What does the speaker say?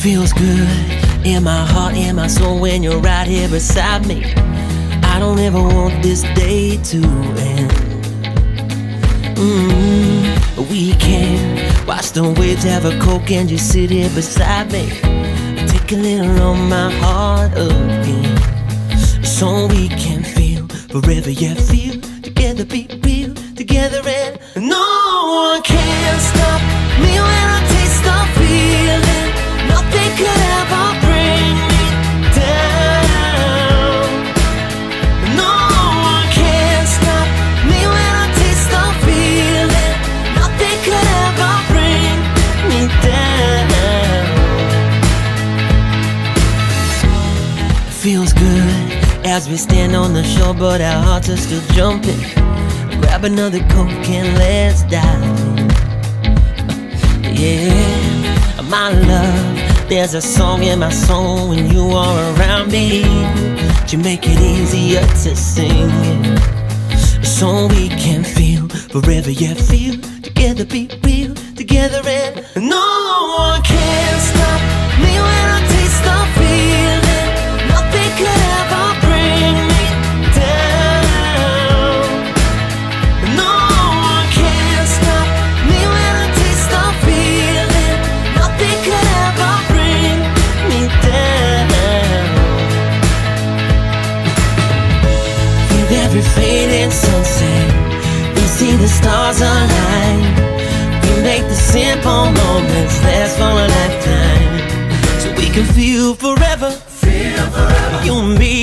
Feels good in my heart, in my soul when you're right here beside me. I don't ever want this day to end. We can watch the waves, have a Coke, and just sit here beside me. Take a little on my heart again, so we can feel forever, yeah, feel together, be real together, and no one can stop me when I taste the feeling. Nothing could ever bring me down. No one can stop me when I taste the feeling. Nothing could ever bring me down. It feels good as we stand on the shore, but our hearts are still jumping. Grab another Coke and let's dive in. Yeah, my love, there's a song in my soul when you are around me. You make it easier to sing it, so we can feel forever, yeah, feel together, be real together, and no one can stop me when I taste the feeling. Nothing could ever bring me down. No one can stop me when I taste the feeling. Nothing could ever bring me down. With every fading sunset, we see the stars align. We make the simple moments last for a lifetime, so we can feel forever. You and me